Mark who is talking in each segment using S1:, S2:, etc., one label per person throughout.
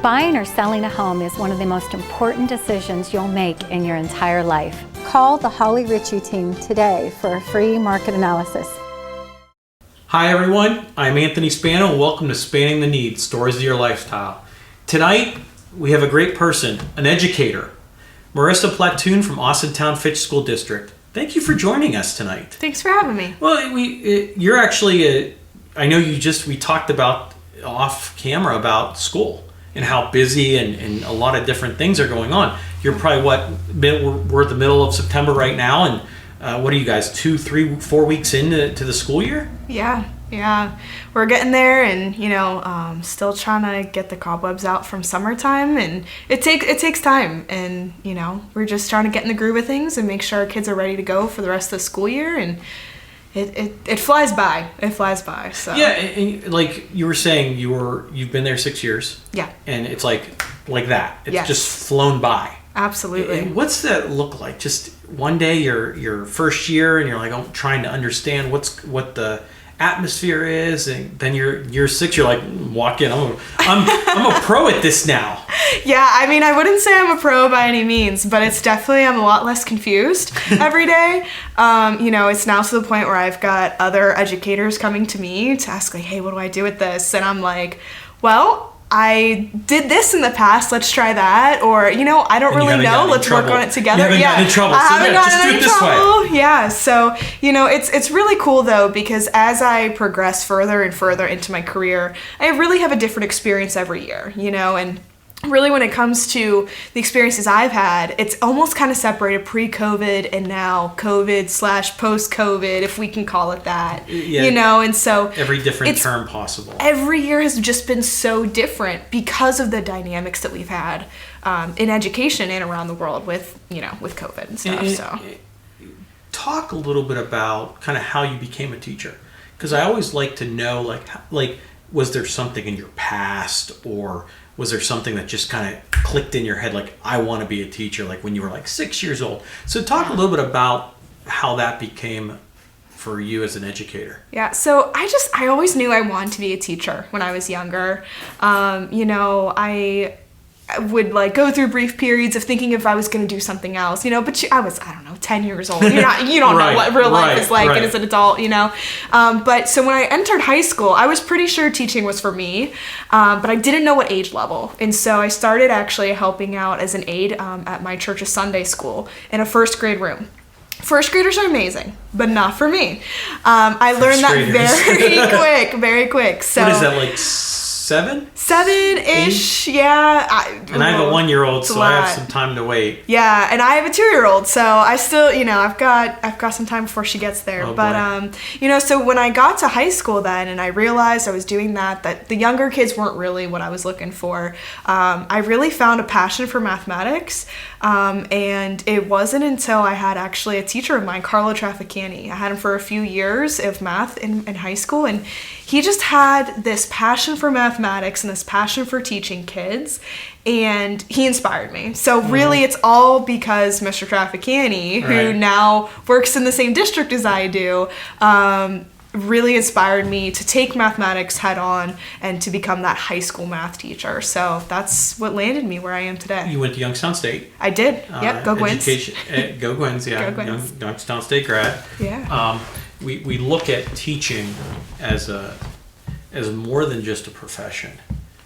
S1: Buying or selling a home is one of the most important decisions you'll make in your entire life. Call the Holly Ritchie team today for a free market analysis.
S2: Hi everyone, I'm Anthony Spano and welcome to Spanning the Needs, Stories of Your Lifestyle. Tonight, we have a great person, an educator, Marissa Platton from Austintown Local School District. Thank you for joining us tonight.
S3: Thanks for having me.
S2: Well, you're actually, I know we talked about off camera about school and how busy and a lot of different things are going on. You're probably we're at the middle of September right now, and what are you guys, 2, 3, 4 weeks into the school year?
S3: Yeah. We're getting there, and still trying to get the cobwebs out from summertime, and it takes time, and we're just trying to get in the groove of things and make sure our kids are ready to go for the rest of the school year, and it flies by. It flies by. So
S2: yeah, and like you were saying, you've been there 6 years.
S3: Yeah.
S2: And it's like that. It's
S3: yes.
S2: just flown by.
S3: Absolutely.
S2: And what's that look like? Just one day, your first year, and you're like trying to understand what the atmosphere is, and then year 6, you're like, walk in. I'm a pro at this now.
S3: Yeah, I mean, I wouldn't say I'm a pro by any means, but it's definitely, I'm a lot less confused every day. It's now to the point where I've got other educators coming to me to ask, like, hey, what do I do with this? And I'm like, well, I did this in the past, let's try that. Or, I don't really know, let's work on it together.
S2: You haven't gotten in trouble.
S3: I haven't gotten
S2: in
S3: any trouble.
S2: Way.
S3: Yeah, so, it's really cool though, because as I progress further and further into my career, I really have a different experience every year, and really when it comes to the experiences I've had, it's almost kind of separated pre-COVID and now COVID/post-COVID, if we can call it that, and so
S2: every different term possible.
S3: Every year has just been so different because of the dynamics that we've had in education and around the world with COVID and stuff.
S2: Talk a little bit about kind of how you became a teacher, because I always like to know, like was there something in your past, or was there something that just kind of clicked in your head, like, I want to be a teacher, like when you were like 6 years old? So talk a little bit about how that became for you as an educator.
S3: Yeah, so I always knew I wanted to be a teacher when I was younger. I would go through brief periods of thinking if I was going to do something else, but I was, 10 years old. You don't know what real life is like as an adult, But so when I entered high school, I was pretty sure teaching was for me, but I didn't know what age level. And so I started actually helping out as an aide at my church's Sunday school in a first grade room. First graders are amazing, but not for me. I learned that very quick. So
S2: what is that, like
S3: 7-ish, yeah.
S2: And I have a 1-year-old, so I have some time to wait.
S3: Yeah, and I have a 2-year-old, so I still, I've got some time before she gets there. So when I got to high school then, and I realized I was doing that the younger kids weren't really what I was looking for. I really found a passion for mathematics, and it wasn't until I had actually a teacher of mine, Carlo Trafficani. I had him for a few years of math in high school, and he just had this passion for mathematics and this passion for teaching kids, and he inspired me. So really it's all because Mr. Trafficani, who now works in the same district as I do, really inspired me to take mathematics head on and to become that high school math teacher. So that's what landed me where I am today.
S2: You went to Youngstown State.
S3: I did. Yep, go Gwins.
S2: Go Gwins, yeah.
S3: Go Gwins.
S2: Youngstown State grad.
S3: Yeah.
S2: We look at teaching as more than just a profession.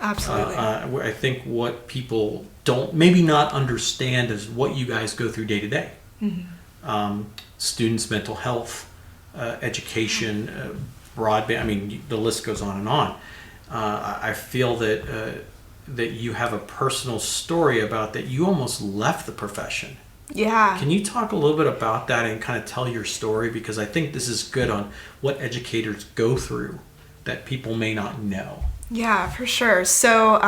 S3: Absolutely.
S2: I think what people don't maybe not understand is what you guys go through day to day. Students' mental health, education, broadband. I mean, the list goes on and on. I feel that you have a personal story about that. You almost left the profession.
S3: Yeah.
S2: Can you talk a little bit about that and kind of tell your story? Because I think this is good on what educators go through that people may not know.
S3: Yeah, for sure. So,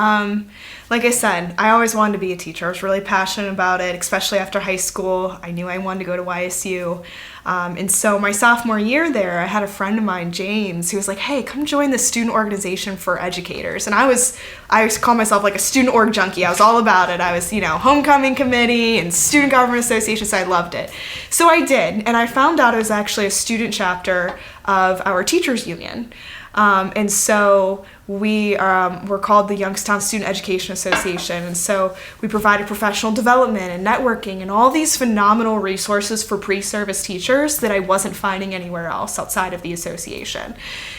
S3: like I said, I always wanted to be a teacher. I was really passionate about it, especially after high school. I knew I wanted to go to YSU. And so my sophomore year there, I had a friend of mine, James, who was like, hey, come join the student organization for educators. And I call myself like a student org junkie. I was all about it. I was, homecoming committee and student government association, so I loved it. So I did. And I found out it was actually a student chapter of our teachers union. And so we're called the Youngstown Student Education Association. And so we provided professional development and networking and all these phenomenal resources for pre-service teachers that I wasn't finding anywhere else outside of the association.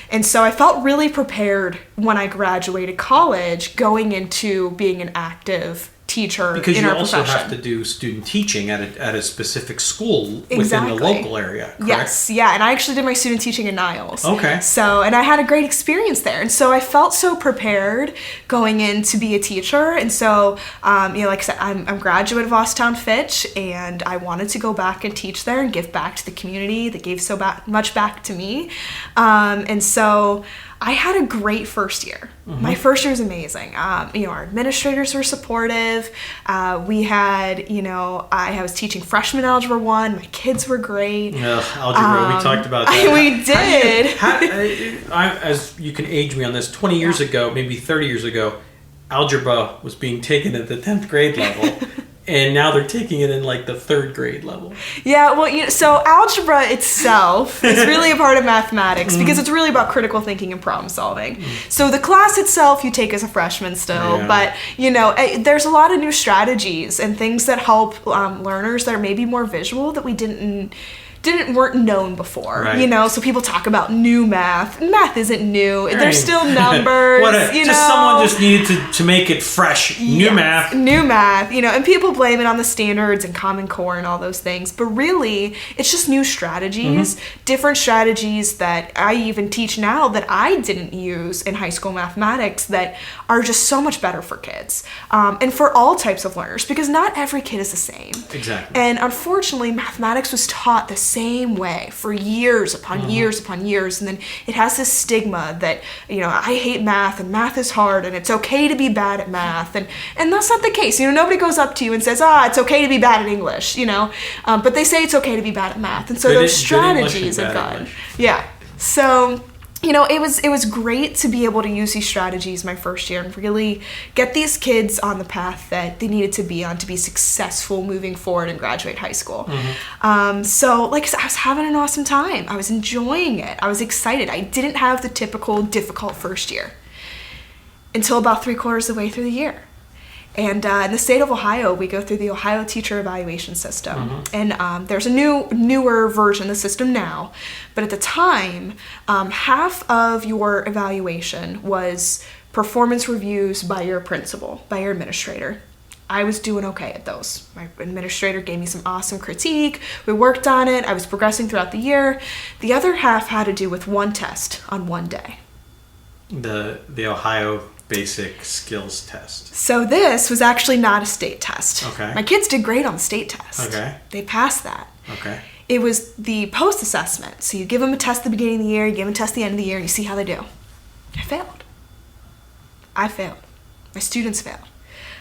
S3: And so I felt really prepared when I graduated college going into being an active teacher
S2: because
S3: in
S2: you
S3: our
S2: also
S3: profession.
S2: have to do student teaching at a specific school within
S3: Exactly.
S2: the local area, correct?
S3: Yes, yeah, and I actually did my student teaching in Niles.
S2: Okay.
S3: So, and I had a great experience there, and so I felt so prepared going in to be a teacher, and so, like I said, I'm a graduate of Austintown Fitch, and I wanted to go back and teach there and give back to the community that gave so much back to me, and so I had a great first year. Mm-hmm. My first year was amazing. Our administrators were supportive. We had, I was teaching freshman Algebra 1. My kids were great.
S2: Algebra, we talked about that.
S3: We did.
S2: As you can age me on this, 20 years ago, maybe 30 years ago, algebra was being taken at the 10th grade level. And now they're taking it in like the 3rd grade level.
S3: Yeah, well, so algebra itself is really a part of mathematics because it's really about critical thinking and problem solving. So the class itself you take as a freshman still, but there's a lot of new strategies and things that help learners that are maybe more visual that we weren't known before,
S2: right.
S3: So people talk about new math. Math isn't new. Right. There's still numbers,
S2: someone just needed to make it fresh. New math,
S3: and people blame it on the standards and Common Core and all those things, but really it's just new strategies, different strategies that I even teach now that I didn't use in high school mathematics that are just so much better for kids, and for all types of learners, because not every kid is the same.
S2: Exactly.
S3: And unfortunately, mathematics was taught the same way for years upon years upon years, and then it has this stigma that I hate math and math is hard and it's okay to be bad at math, and that's not the case. Nobody goes up to you and says, it's okay to be bad at English, but they say it's okay to be bad at math, and so those strategies have gone. Yeah, so it was great to be able to use these strategies my first year and really get these kids on the path that they needed to be on to be successful moving forward and graduate high school. So like I said, I was having an awesome time. I was enjoying it. I was excited. I didn't have the typical difficult first year until about 3/4 of the way through the year. And in the state of Ohio, we go through the Ohio Teacher Evaluation System. And there's a newer version of the system now. But at the time, half of your evaluation was performance reviews by your principal, by your administrator. I was doing okay at those. My administrator gave me some awesome critique. We worked on it. I was progressing throughout the year. The other half had to do with one test on one day.
S2: The Ohio Basic Skills Test.
S3: So this was actually not a state test.
S2: Okay.
S3: My kids did great on the state test.
S2: Okay.
S3: They passed that.
S2: Okay.
S3: It was the post-assessment. So you give them a test at the beginning of the year, you give them a test at the end of the year, and you see how they do. I failed. My students failed.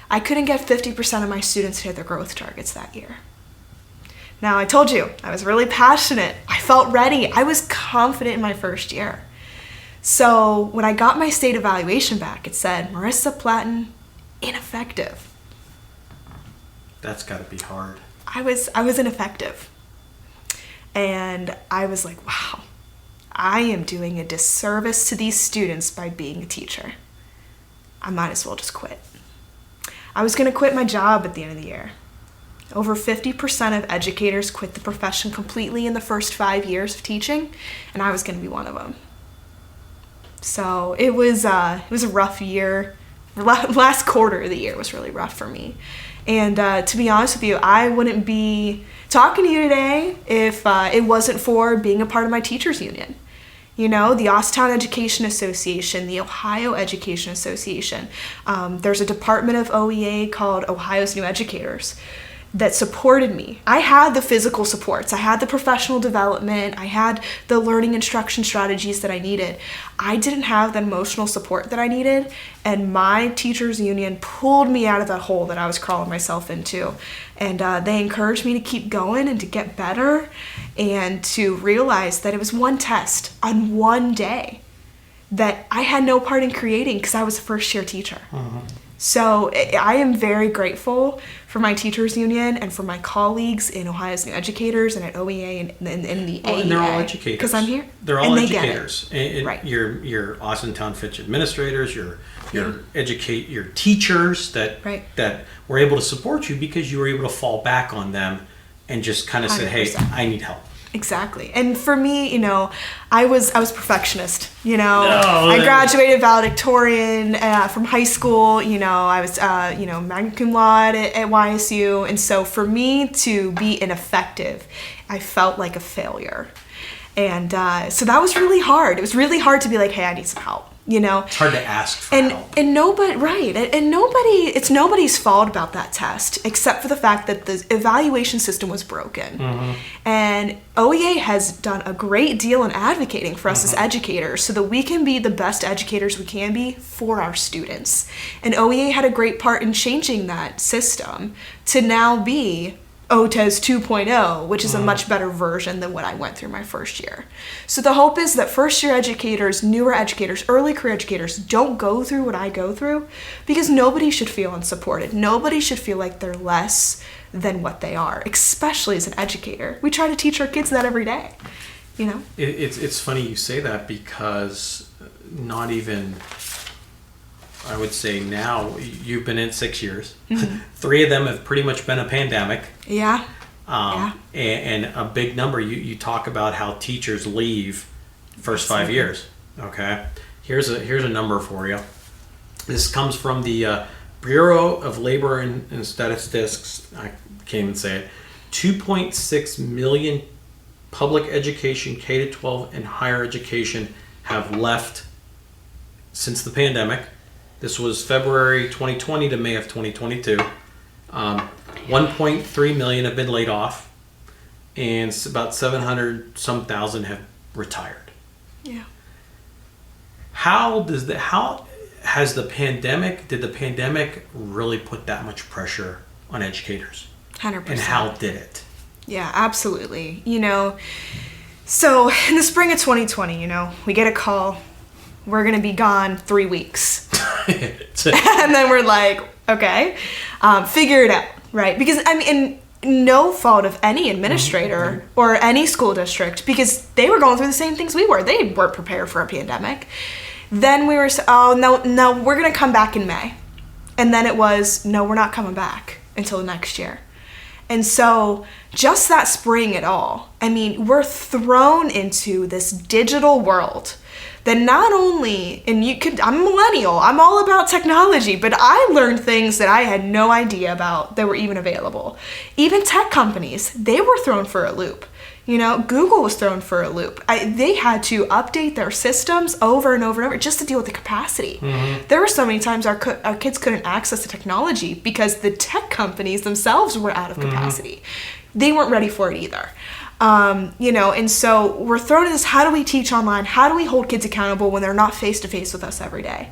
S3: I couldn't get 50% of my students to hit their growth targets that year. Now, I told you, I was really passionate. I felt ready. I was confident in my first year. So when I got my state evaluation back, it said, Marissa Platton, ineffective.
S2: That's got to be hard.
S3: I was ineffective. And I was like, wow, I am doing a disservice to these students by being a teacher. I might as well just quit. I was going to quit my job at the end of the year. Over 50% of educators quit the profession completely in the first 5 years of teaching, and I was going to be one of them. So it was a rough year. Last quarter of the year was really rough for me. And to be honest with you, I wouldn't be talking to you today if it wasn't for being a part of my teachers union. The Austintown Education Association, the Ohio Education Association. There's a department of OEA called Ohio's New Educators that supported me. I had the physical supports. I had the professional development. I had the learning instruction strategies that I needed. I didn't have the emotional support that I needed, and my teachers union pulled me out of that hole that I was crawling myself into. And they encouraged me to keep going and to get better and to realize that it was one test on one day that I had no part in creating because I was a first-year teacher. So I am very grateful for my teachers union and for my colleagues in Ohio's New Educators and at OEA and in the AEA.
S2: And they're all educators.
S3: Because I'm here.
S2: They're all
S3: and
S2: educators. And
S3: Right.
S2: Your Austintown Fitch administrators, your teachers that were able to support you because you were able to fall back on them and just kind of say, hey, I need help.
S3: Exactly. And for me, I was perfectionist, I graduated valedictorian from high school, I was, magna cum laude at YSU. And so for me to be ineffective, I felt like a failure. And so that was really hard. It was really hard to be like, hey, I need some help.
S2: It's hard to ask for help.
S3: And it's nobody's fault about that test except for the fact that the evaluation system was broken. Mm-hmm. And OEA has done a great deal in advocating for us as educators so that we can be the best educators we can be for our students. And OEA had a great part in changing that system to now be OTES 2.0, which is a much better version than what I went through my first year. So the hope is that first year educators, newer educators, early career educators don't go through what I go through, because nobody should feel unsupported. Nobody should feel like they're less than what they are, especially as an educator. We try to teach our kids that every day,
S2: It's funny you say that, because not even, I would say now, you've been in 6 years. Mm-hmm. 3 of them have pretty much been a pandemic.
S3: Yeah.
S2: And a big number, you talk about how teachers leave first 5 years. Okay. Here's a number for you. This comes from the Bureau of Labor and Statistics. I can't even say it. 2.6 million public education, K-12 and higher education, have left since the pandemic. This was February 2020 to May of 2022. 1.3 million have been laid off, and about 700-some thousand have retired.
S3: Yeah.
S2: Did the pandemic really put that much pressure on educators?
S3: 100%.
S2: And how did it?
S3: Yeah, absolutely. So in the spring of 2020, we get a call. We're going to be gone 3 weeks. And then we're like, okay, figure it out, right? Because, no fault of any administrator or any school district, because they were going through the same things we were. They weren't prepared for a pandemic. Then we were, no, we're going to come back in May. And then it was, no, we're not coming back until next year. And so just that spring at all, we're thrown into this digital world that not only, I'm a millennial, I'm all about technology, but I learned things that I had no idea about that were even available. Even tech companies, they were thrown for a loop. Google was thrown for a loop. They had to update their systems over and over and over just to deal with the capacity. Mm-hmm. There were so many times our kids couldn't access the technology because the tech companies themselves were out of capacity. They weren't ready for it either. And so we're thrown in this, how do we teach online? How do we hold kids accountable when they're not face-to-face with us every day?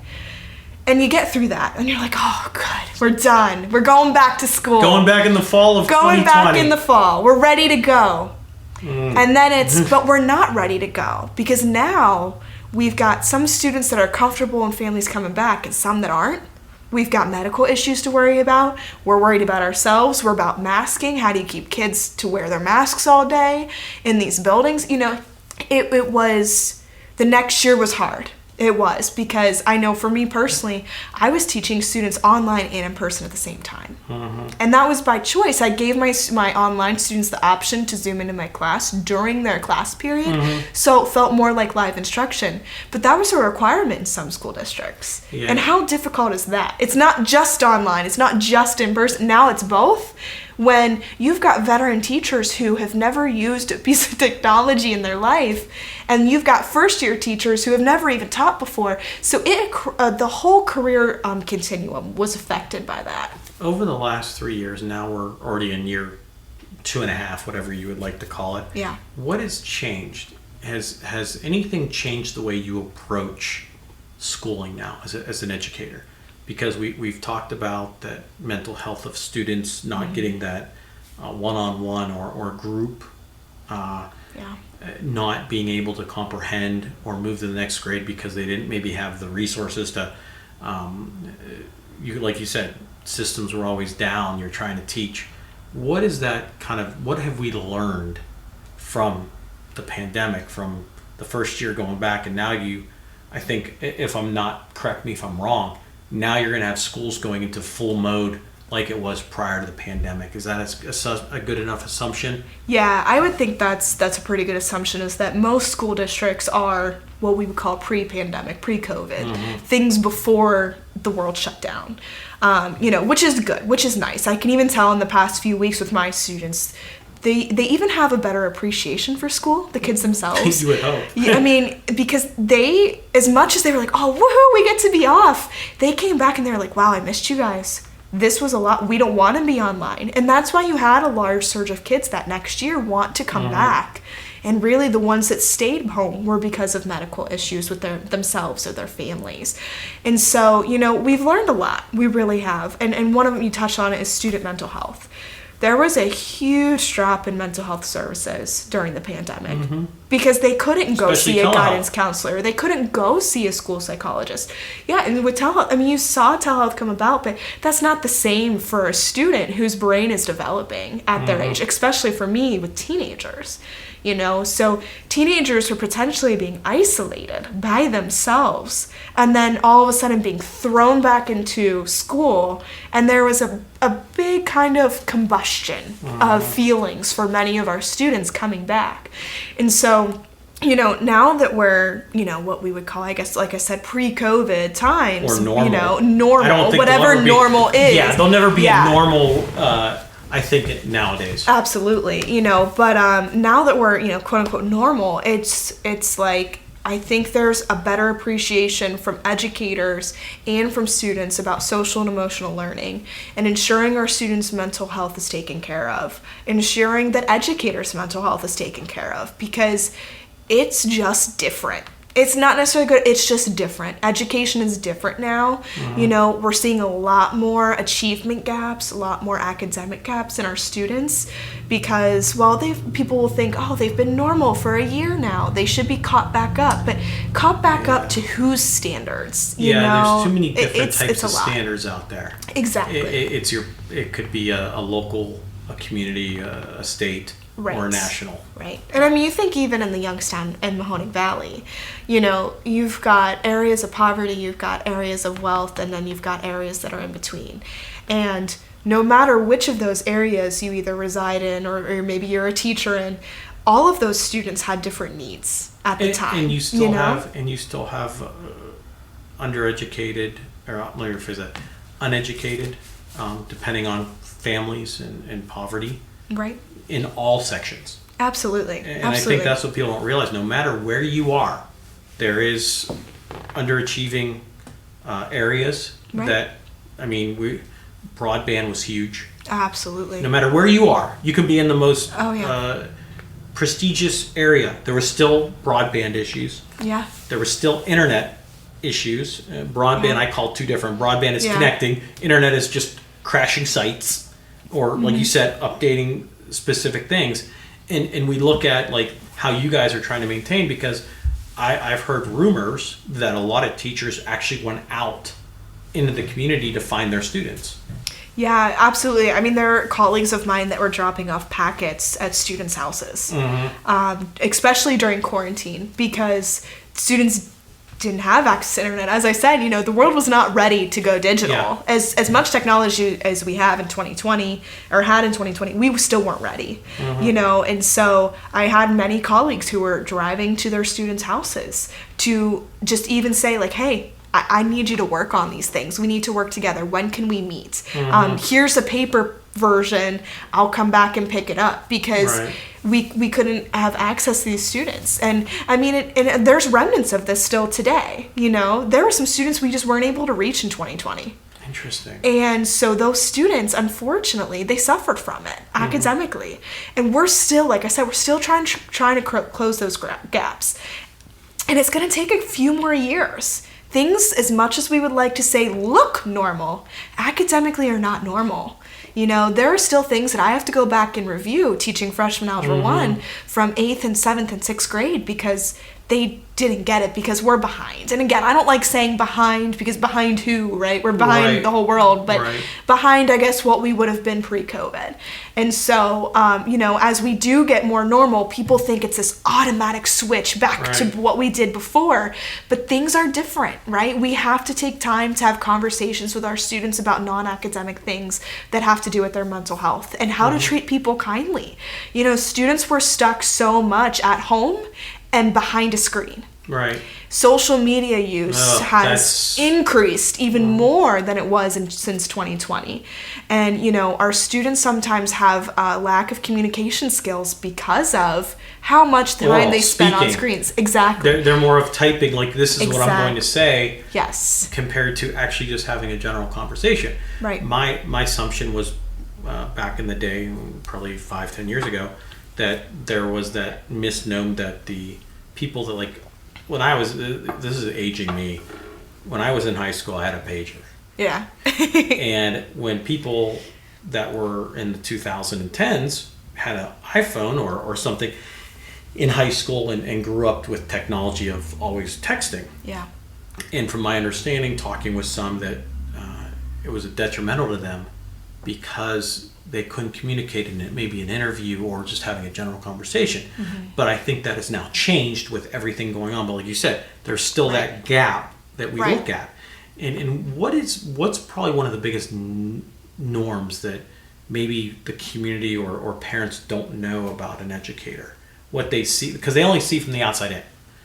S3: And you get through that, and you're like, oh, good, we're done. We're going back to school.
S2: Going back in the fall of 2020.
S3: Going back in the fall. We're ready to go. And then but we're not ready to go, because now we've got some students that are comfortable and families coming back and some that aren't. We've got medical issues to worry about. We're worried about ourselves. We're about masking. How do you keep kids to wear their masks all day in these buildings? It was, the next year was hard. It was, because I know for me personally, I was teaching students online and in person at the same time. Mm-hmm. And that was by choice. I gave my online students the option to Zoom into my class during their class period, so it felt more like live instruction. But that was a requirement in some school districts. Yeah. And how difficult is that? It's not just online. It's not just in person. Now it's both. When you've got veteran teachers who have never used a piece of technology in their life, and you've got first-year teachers who have never even taught before. So the whole career continuum was affected by that.
S2: Over the last 3 years, now we're already in year 2.5, whatever you would like to call it.
S3: Yeah.
S2: What has changed? Has anything changed the way you approach schooling now as an educator? Because we've talked about that mental health of students not getting that one-on-one or group, not being able to comprehend or move to the next grade because they didn't maybe have the resources to like you said, systems were always down. You're trying to teach. What is that kind of? What have we learned from the pandemic, from the first year going back, and now I think, if I'm not, correct me if I'm wrong, now you're going to have schools going into full mode like it was prior to the pandemic. Is that a good enough assumption?
S3: Yeah, I would think that's a pretty good assumption, is that most school districts are what we would call pre-pandemic, pre-COVID, things before the world shut down, which is good, which is nice. I can even tell in the past few weeks with my students, they even have a better appreciation for school, the kids themselves.
S2: You would hope.
S3: Yeah, I mean, because they, as much as they were like, oh, woohoo, we get to be off, they came back and they were like, wow, I missed you guys. This was a lot. We don't want to be online. And that's why you had a large surge of kids that next year want to come back. And really the ones that stayed home were because of medical issues with themselves or their families. And so, we've learned a lot. We really have. And one of them, you touched on it, is student mental health. There was a huge drop in mental health services during the pandemic because they couldn't go see a guidance counselor. They couldn't go see a school psychologist. Yeah, and with telehealth, I mean, you saw telehealth come about, but that's not the same for a student whose brain is developing at their age, especially for me with teenagers. So teenagers were potentially being isolated by themselves and then all of a sudden being thrown back into school, and there was a big kind of combustion of feelings for many of our students coming back. And so, now that we're, what we would call, I guess, like I said, pre-COVID times,
S2: or normal,
S3: normal, whatever normal is.
S2: Yeah, there'll never be a normal, I think, nowadays.
S3: Absolutely, but now that we're, quote unquote normal, it's like, I think there's a better appreciation from educators and from students about social and emotional learning, and ensuring our students' mental health is taken care of, ensuring that educators' mental health is taken care of, because it's just different. It's not necessarily good, it's just different. Education is different now. We're seeing a lot more achievement gaps, a lot more academic gaps in our students because, people will think, oh, they've been normal for a year now. They should be caught back up. But caught back up to whose standards?
S2: There's too many different types of standards out there.
S3: Exactly.
S2: It could be a local, a community, a state. Right. Or national.
S3: Right. And I mean, you think even in the Youngstown and Mahoning Valley, you've got areas of poverty, you've got areas of wealth, and then you've got areas that are in between. And no matter which of those areas you either reside in or maybe you're a teacher in, all of those students had different needs at the time.
S2: And you still have undereducated, or let me rephrase that, uneducated, depending on families and poverty.
S3: Right.
S2: In all sections.
S3: Absolutely.
S2: And I think that's what people don't realize. No matter where you are, there underachieving areas that, broadband was huge.
S3: Absolutely.
S2: No matter where you are, you can be in the most prestigious area. There were still broadband issues. Yeah. There were still internet issues. Broadband, I call two different. Broadband is connecting. Internet is just crashing sites, or like you said, updating specific things. And we look at like how you guys are trying to maintain, because I've heard rumors that a lot of teachers actually went out into the community to find their students.
S3: Yeah, absolutely. I mean, there are colleagues of mine that were dropping off packets at students' houses, especially during quarantine, because students didn't have access to internet. As I said, the world was not ready to go digital. Yeah. As much technology as we have in 2020 or had in 2020, we still weren't ready. And so I had many colleagues who were driving to their students' houses to just even say like, hey, I need you to work on these things. We need to work together. When can we meet? Here's a paper version. I'll come back and pick it up, because we couldn't have access to these students. And I mean, and there's remnants of this still today. There were some students we just weren't able to reach in 2020.
S2: Interesting.
S3: And so those students, unfortunately, they suffered from it academically. And we're still, like I said, we're still trying to close those gaps. And it's going to take a few more years. Things, as much as we would like to say look normal, academically are not normal. There are still things that I have to go back and review teaching freshman Algebra 1 from 8th and 7th and 6th grade because they didn't get it because we're behind. And again, I don't like saying behind because behind who, right? We're behind the whole world, but behind, I guess, what we would have been pre-COVID. And so, as we do get more normal, people think it's this automatic switch back to what we did before, but things are different, right? We have to take time to have conversations with our students about non-academic things that have to do with their mental health and how to treat people kindly. Students were stuck so much at home and behind a screen.
S2: Right.
S3: Social media use has increased even more than it was since 2020. And, our students sometimes have a lack of communication skills because of how much time they spend on screens. Exactly.
S2: They're more of typing, like, this is what I'm going to say.
S3: Yes.
S2: Compared to actually just having a general conversation. Right. My assumption was, back in the day, probably 5-10 years ago, that there was that misnomer that the people that, like, when I was, this is aging me, when I was in high school, I had a pager. Yeah. And when people that were in the 2010s had an iPhone or something in high school and grew up with technology of always texting. Yeah. And from my understanding, talking with some, that it was detrimental to them because they couldn't communicate in maybe an interview or just having a general conversation. But I think that has now changed with everything going on. But like you said, there's still that gap that we look at. And what's probably one of the biggest norms that maybe the community or parents don't know about an educator? What they see, because they only see from the outside in,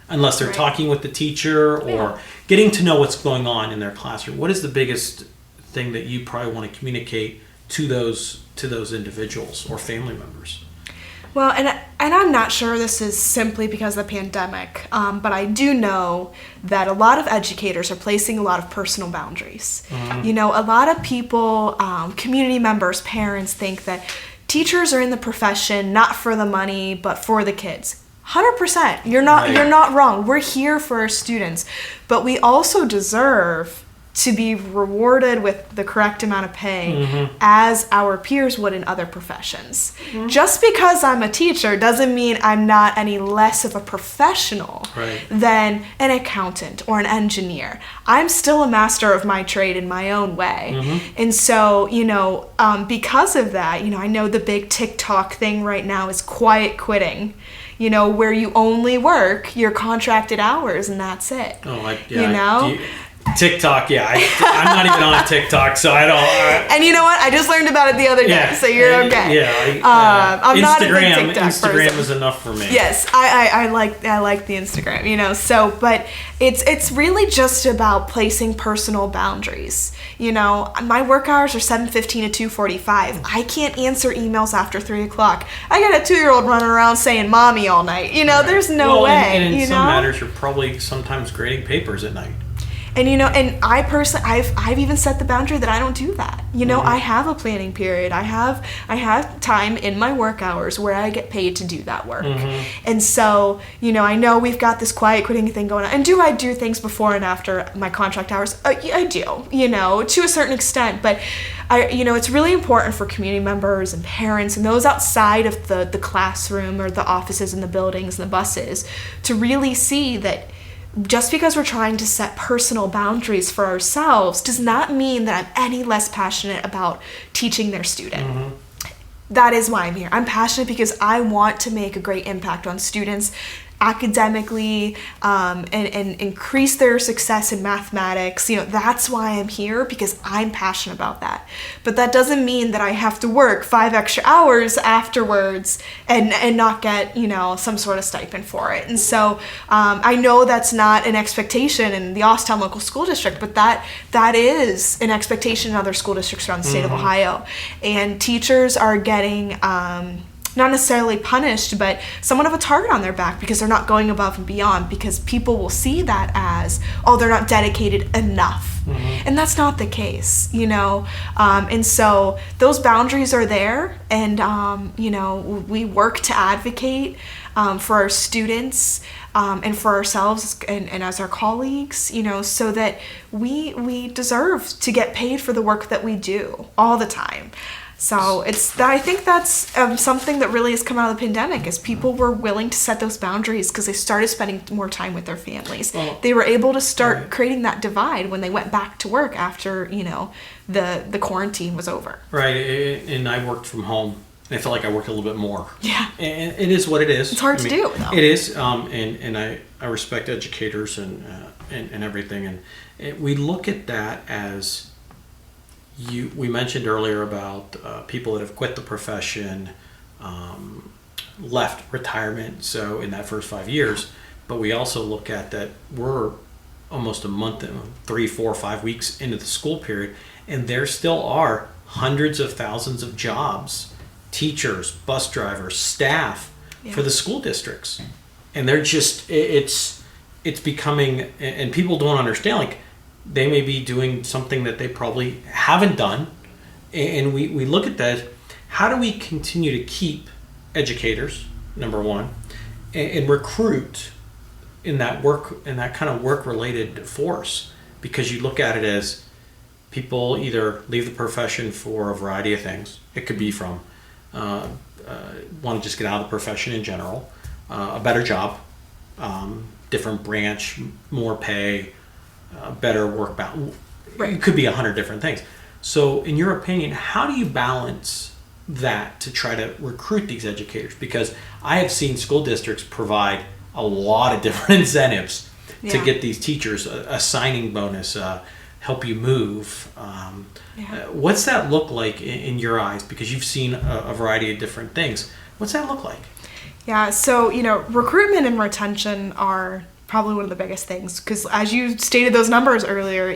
S2: unless they're talking with the teacher or getting to know what's going on in their classroom. What is the biggest thing that you probably want to communicate to those individuals or family members?
S3: Well, and I'm not sure this is simply because of the pandemic, but I do know that a lot of educators are placing a lot of personal boundaries. A lot of people, community members, parents think that teachers are in the profession not for the money, but for the kids. 100%. You're not wrong. We're here for our students, but we also deserve to be rewarded with the correct amount of pay as our peers would in other professions. Just because I'm a teacher doesn't mean I'm not any less of a professional than an accountant or an engineer. I'm still a master of my trade in my own way. And so, because of that, I know the big TikTok thing right now is quiet quitting. Where you only work your contracted hours and that's it.
S2: TikTok, I'm not even on TikTok, so I don't.
S3: And you know what? I just learned about it the other day, so you're okay. I'm not a big TikTok
S2: Instagram
S3: person.
S2: is enough for me.
S3: Yes, I like the Instagram, So, but it's really just about placing personal boundaries. My work hours are 7:15 to 2:45. I can't answer emails after 3:00. I got a 2-year-old running around saying "mommy" all night. There's no way.
S2: And in some matters, you're probably sometimes grading papers at night.
S3: And and I personally, I've even set the boundary that I don't do that. I have a planning period. I have time in my work hours where I get paid to do that work. And so, I know we've got this quiet quitting thing going on. And do I do things before and after my contract hours? I do, to a certain extent. But it's really important for community members and parents and those outside of the classroom or the offices and the buildings and the buses to really see that just because we're trying to set personal boundaries for ourselves does not mean that I'm any less passionate about teaching their student. That is why I'm here. I'm passionate because I want to make a great impact on students academically and increase their success in mathematics. That's why I'm here, because I'm passionate about that. But that doesn't mean that I have to work 5 extra hours afterwards and not get, some sort of stipend for it. And so I know that's not an expectation in the Austintown Local School District, but that is an expectation in other school districts around the state of Ohio. And teachers are getting not necessarily punished, but somewhat of a target on their back because they're not going above and beyond, because people will see that as, they're not dedicated enough. And that's not the case, and so those boundaries are there, and we work to advocate for our students and for ourselves and as our colleagues, so that we deserve to get paid for the work that we do all the time. So I think that's something that really has come out of the pandemic is people were willing to set those boundaries because they started spending more time with their families.
S2: Well,
S3: they were able to start
S2: right.
S3: creating that divide when they went back to work after, the quarantine was over.
S2: Right, and I worked from home. And I felt like I worked a little bit more.
S3: Yeah.
S2: And it is what it is.
S3: It's hard to do, though.
S2: It is, and I respect educators and everything. And we look at that as we mentioned earlier about people that have quit the profession, left retirement, so in that first 5 years. But we also look at that we're almost a month, 3, 4, 5 weeks into the school period, and there still are hundreds of thousands of jobs, teachers, bus drivers, staff for the school districts. And they're just, it's becoming, and people don't understand, like they may be doing something that they probably haven't done. And we look at that, how do we continue to keep educators, number one, and recruit in that kind of work related force? Because you look at it as people either leave the profession for a variety of things. It could be from want to just get out of the profession in general, a better job, different branch, more pay, better work balance. Right. It could be 100 different things. So in your opinion, how do you balance that to try to recruit these educators? Because I have seen school districts provide a lot of different incentives to get these teachers, a signing bonus, help you move. What's that look like in your eyes? Because you've seen a variety of different things. What's that look like?
S3: Yeah, so, recruitment and retention are probably one of the biggest things because as you stated those numbers earlier,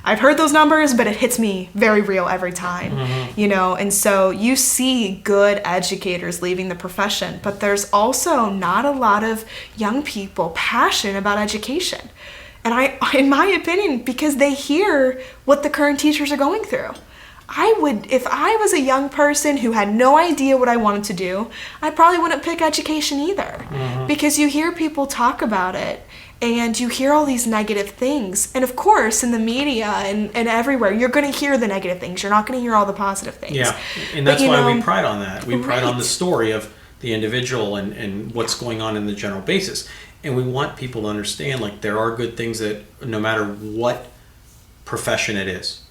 S3: I've heard those numbers, but it hits me very real every time, and so you see good educators leaving the profession, but there's also not a lot of young people passionate about education. And in my opinion, because they hear what the current teachers are going through. If I was a young person who had no idea what I wanted to do, I probably wouldn't pick education either. Because you hear people talk about it and you hear all these negative things. And of course, in the media and everywhere, you're going to hear the negative things. You're not going to hear all the positive things.
S2: Yeah, and that's why we pride on that. We pride on the story of the individual and what's going on in the general basis. And we want people to understand, like, there are good things that no matter what profession it is,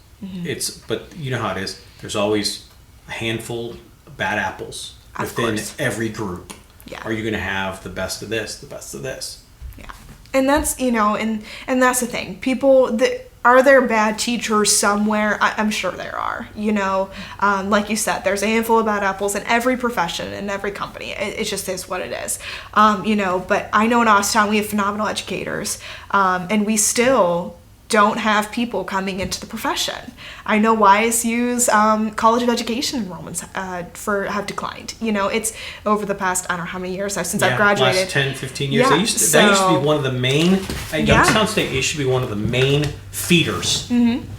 S2: but you know how it is. There's always a handful of bad apples within every group. Yeah. Are you going to have the best of this, the best of this?
S3: Yeah. And that's, and that's the thing. People are there bad teachers somewhere? I'm sure there are, like you said, there's a handful of bad apples in every profession, in every company. It just is what it is, but I know in Austintown we have phenomenal educators, and we still don't have people coming into the profession. I know YSU's College of Education enrollments have declined. It's over the past, I don't know how many years since I've graduated.
S2: Last 10, 15 years. That used to be one of the main, at Youngstown State, it should be one of the main feeders.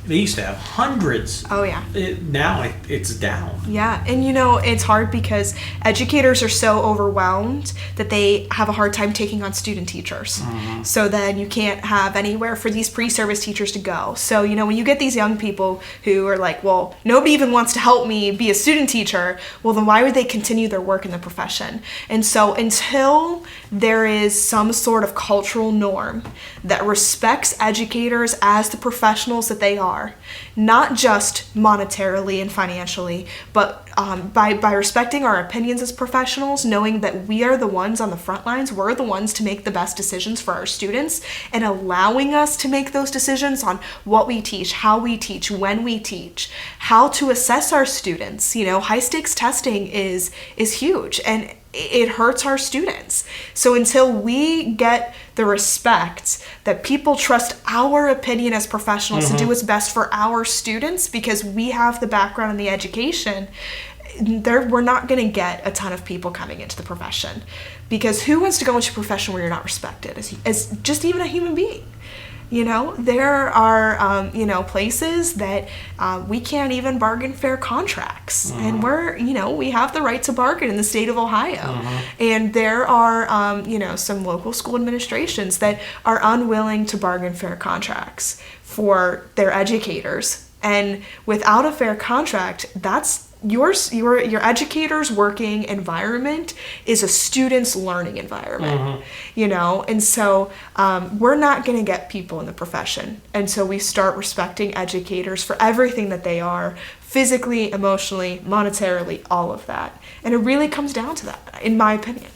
S2: They used to have hundreds.
S3: Oh, yeah.
S2: Now it's down.
S3: Yeah, and it's hard because educators are so overwhelmed that they have a hard time taking on student teachers. So then you can't have anywhere for these pre-service teachers to go. So, when you get these young people who are like, well, nobody even wants to help me be a student teacher, well, then why would they continue their work in the profession? And so until there is some sort of cultural norm that respects educators as the professionals that they are, not just monetarily and financially, but by respecting our opinions as professionals, knowing that we are the ones on the front lines, we're the ones to make the best decisions for our students, and allowing us to make those decisions on what we teach, how we teach, when we teach, how to assess our students. High stakes testing is huge, and it hurts our students. So until we get the respect that people trust our opinion as professionals to do what's best for our students, because we have the background in the education, we're not going to get a ton of people coming into the profession. Because who wants to go into a profession where you're not respected as just even a human being? There are, places that we can't even bargain fair contracts. And we have the right to bargain in the state of Ohio. And there are, some local school administrations that are unwilling to bargain fair contracts for their educators. And without a fair contract, that's your educator's working environment is a student's learning environment, you know? And so we're not going to get people in the profession until we start respecting educators for everything that they are, physically, emotionally, monetarily, all of that. And it really comes down to that, in my opinion.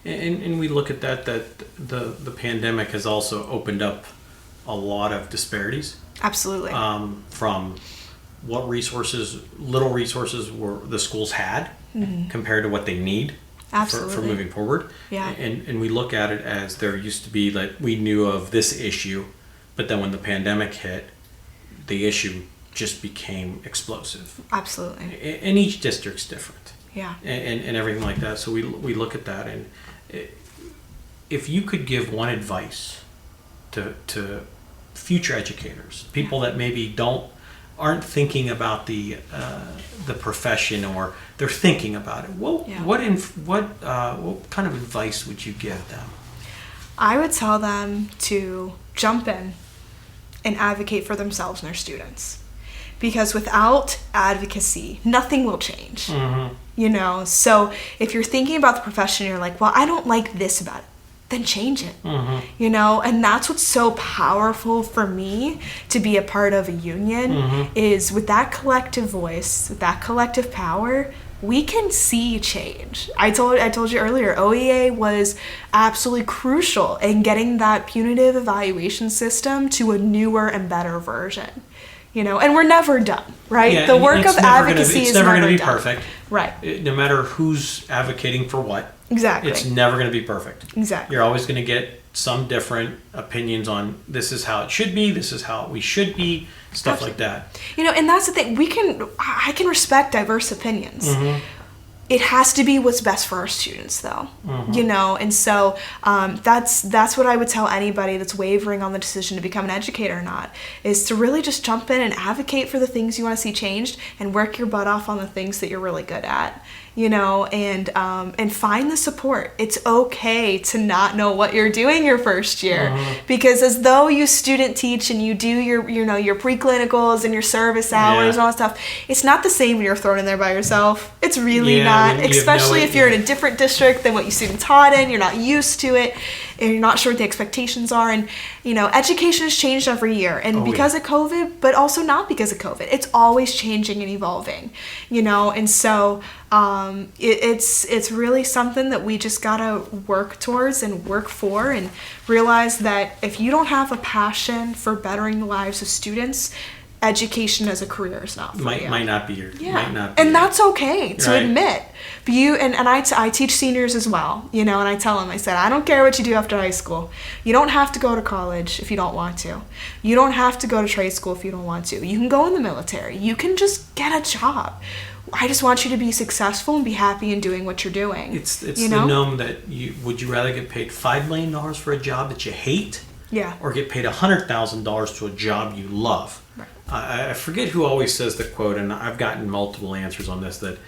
S2: And we look at that the pandemic has also opened up a lot of disparities.
S3: Absolutely.
S2: From what little resources the schools had compared to what they need for moving forward.
S3: Yeah.
S2: And we look at it as there used to be, like, we knew of this issue, but then when the pandemic hit, the issue just became explosive.
S3: Absolutely.
S2: And each district's different.
S3: Yeah.
S2: And everything like that. So we look at that, and if you could give one advice to future educators, people that maybe aren't thinking about the profession, or they're thinking about it, what kind of advice would you give them?
S3: I would tell them to jump in and advocate for themselves and their students, because without advocacy, nothing will change. You know, so if you're thinking about the profession, you're like, well, I don't like this about it, then change it. You know, and that's what's so powerful for me to be a part of a union, is with that collective voice, with that collective power, we can see change. I told you earlier, OEA was absolutely crucial in getting that punitive evaluation system to a newer and better version. You know, and we're never done, right?
S2: Yeah,
S3: the work of advocacy is never
S2: going to be
S3: done.
S2: perfect.
S3: Right.
S2: No matter who's advocating for what.
S3: Exactly.
S2: It's never going to be perfect.
S3: Exactly.
S2: You're always going to get some different opinions on this is how it should be, this is how we should be, stuff like that.
S3: You know, and that's the thing. I can respect diverse opinions. It has to be what's best for our students, though. You know, and so that's what I would tell anybody that's wavering on the decision to become an educator or not, is to really just jump in and advocate for the things you want to see changed, and work your butt off on the things that you're really good at. You know, and find the support. It's okay to not know what you're doing your first year, because as though you student teach and you do your preclinicals and your service hours and all that stuff, it's not the same when you're thrown in there by yourself. It's really not, especially if you're in a different district than what you student taught in. You're not used to it, and you're not sure what the expectations are. And you know, education has changed every year, and because of COVID, but also not because of COVID. It's always changing and evolving. You know, and so. It's really something that we just gotta work towards and work for, and realize that if you don't have a passion for bettering the lives of students, education as a career is not for you.
S2: Might not be your.
S3: And that's okay to admit. But I teach seniors as well, you know, and I tell them, I said, I don't care what you do after high school. You don't have to go to college if you don't want to. You don't have to go to trade school if you don't want to. You can go in the military. You can just get a job. I just want you to be successful and be happy in doing what you're doing.
S2: It's the norm that would you rather get paid $5 million for a job that you hate, or get paid $100,000 to a job you love?
S3: Right.
S2: I forget who always says the quote, and I've gotten multiple answers on this, that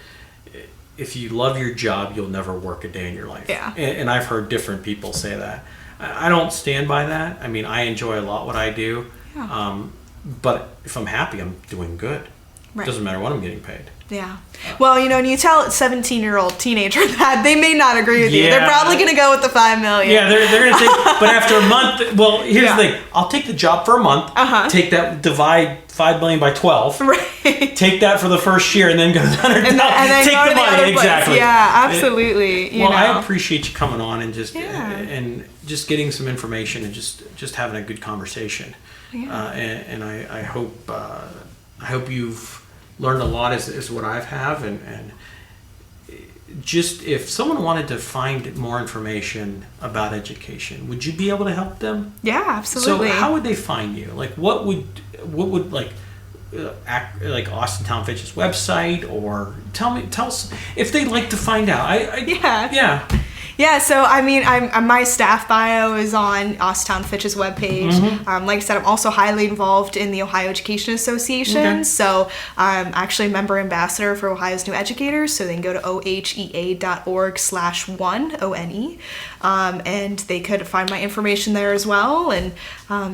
S2: if you love your job, you'll never work a day in your life.
S3: Yeah.
S2: And I've heard different people say that. I don't stand by that. I mean, I enjoy a lot what I do, but if I'm happy, I'm doing good. Right. It doesn't matter what I'm getting paid.
S3: Yeah. Well, you know, and you tell a 17-year-old teenager that, they may not agree with you. They're probably going to go with the $5 million.
S2: Yeah, they're going to take, but after a month, well, here's the thing. I'll take the job for a month, take that, divide $5 million by 12, take that for the first year, and then go to the $100,000. And then take the money, exactly.
S3: Yeah, absolutely.
S2: I appreciate you coming on and just getting some information and just having a good conversation. Yeah. And I hope you've learned a lot as what I have, and just if someone wanted to find more information about education, would you be able to help them?
S3: Yeah, absolutely.
S2: So how would they find you? Like what would like Austintown Fitch's website, or tell us if they'd like to find out.
S3: Yeah, so I mean, my staff bio is on Austintown Fitch's webpage. Like I said, I'm also highly involved in the Ohio Education Association.
S2: Okay.
S3: So I'm actually a member ambassador for Ohio's new educators. So they can go to ohea.org/one, and they could find my information there as well. And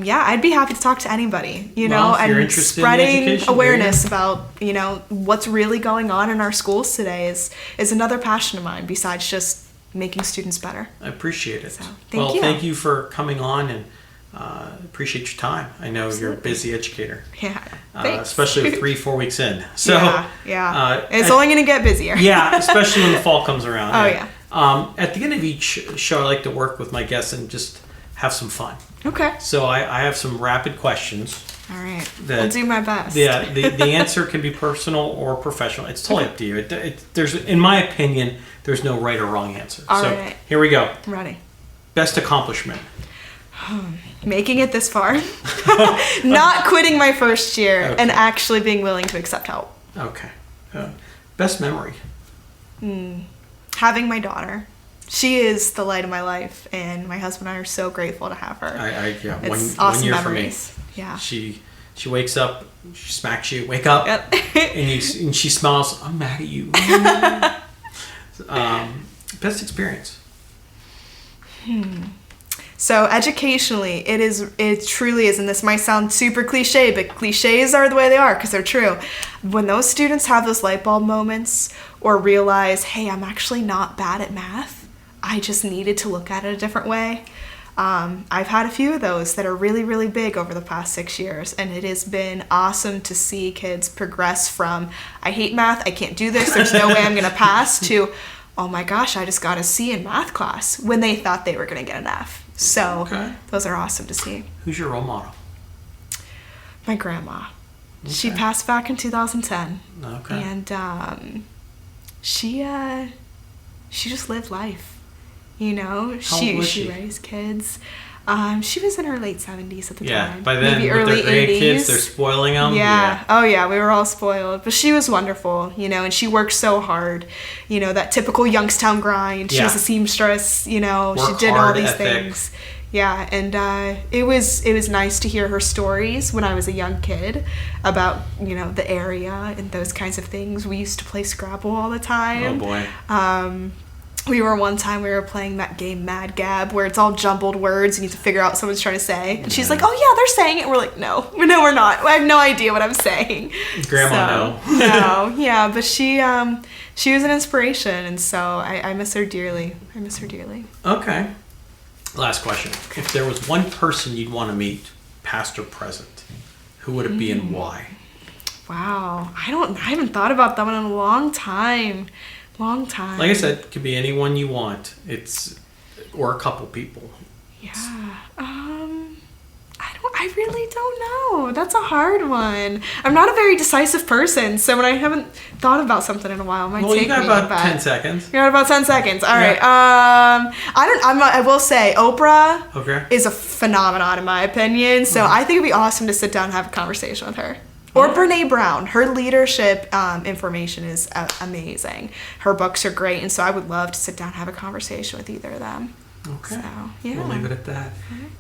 S3: yeah, I'd be happy to talk to anybody, you know,
S2: if you're
S3: and
S2: interested in
S3: spreading
S2: education,
S3: awareness about, you know, what's really going on in our schools today is another passion of mine besides just making students better.
S2: I appreciate it.
S3: So, thank you.
S2: Thank you for coming on, and appreciate your time. I know you're a busy educator.
S3: Yeah, thanks.
S2: Especially 3-4 weeks in. So
S3: yeah. It's only going to get busier.
S2: Yeah, especially when the fall comes around.
S3: Oh, yeah.
S2: At the end of each show, I like to work with my guests and just have some fun.
S3: Okay.
S2: So I have some rapid questions.
S3: All right. I'll do my best.
S2: Yeah, the answer can be personal or professional. It's totally up to you. There's, in my opinion, there's no right or wrong answer.
S3: All
S2: so
S3: right.
S2: Here we go.
S3: I'm ready.
S2: Best accomplishment.
S3: Making it this far. Not quitting my first year
S2: Okay.
S3: and actually being willing to accept help.
S2: Okay. Best memory.
S3: Having my daughter. She is the light of my life, and my husband and I are so grateful to have her.
S2: Yeah,
S3: It's
S2: one
S3: awesome
S2: year
S3: memories.
S2: for me.
S3: Yeah.
S2: She wakes up, she smacks you, wake up,
S3: Yep.
S2: and she smiles. I'm mad at you. Best experience.
S3: So educationally, it truly is, and this might sound super cliche, but cliches are the way they are because they're true. When those students have those light bulb moments or realize, hey, I'm actually not bad at math, I just needed to look at it a different way. I've had a few of those that are really, really big over the past 6 years, and it has been awesome to see kids progress from, I hate math, I can't do this, there's no way I'm going to pass, to, oh my gosh, I just got a C in math class when they thought they were going to get an F. So those are awesome to see.
S2: Who's your role model?
S3: My grandma.
S2: Okay.
S3: She passed back in 2010.
S2: Okay.
S3: And she just lived life. You know,
S2: How old was she?
S3: raised kids. She was in her late 70s at the time.
S2: Yeah, by then,
S3: maybe
S2: with
S3: early
S2: their
S3: 80s.
S2: grandkids, they're spoiling them.
S3: Yeah. Oh, yeah, we were all spoiled. But she was wonderful, you know, and she worked so hard. You know, that typical Youngstown grind. She was a seamstress, you know,
S2: Work
S3: she did all
S2: hard
S3: these
S2: ethic.
S3: things. Yeah, and it was nice to hear her stories when I was a young kid about, you know, the area and those kinds of things. We used to play Scrabble all the time.
S2: Oh, boy.
S3: We were playing that game Mad Gab where it's all jumbled words and you have to figure out what someone's trying to say. And she's like, oh yeah, they're saying it. And we're like, no, we're not. I have no idea what I'm saying.
S2: Grandma,
S3: so, no. Yeah, but she was an inspiration, and so I miss her dearly.
S2: Okay. Last question. If there was one person you'd want to meet, past or present, who would it be and why?
S3: Wow. I haven't thought about that one in a long time.
S2: Like I said, it could be anyone you want. Or a couple people.
S3: Yeah. I really don't know. That's a hard one. I'm not a very decisive person, so when I haven't thought about something in a while, it might take me.
S2: Well, you got about 10 seconds.
S3: You got about 10 seconds. All right.
S2: Yeah.
S3: I will say Oprah
S2: is
S3: a phenomenon in my opinion. So I think it'd be awesome to sit down and have a conversation with her. Or Brene Brown. Her leadership information is amazing. Her books are great, and so I would love to sit down and have a conversation with either of them.
S2: Okay.
S3: So, yeah.
S2: We'll leave it at that.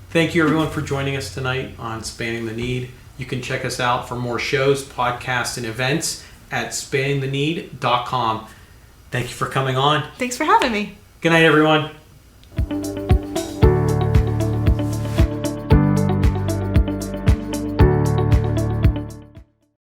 S2: Thank you, everyone, for joining us tonight on Spanning the Need. You can check us out for more shows, podcasts, and events at spanningtheneed.com. Thank you for coming on.
S3: Thanks for having me.
S2: Good night, everyone.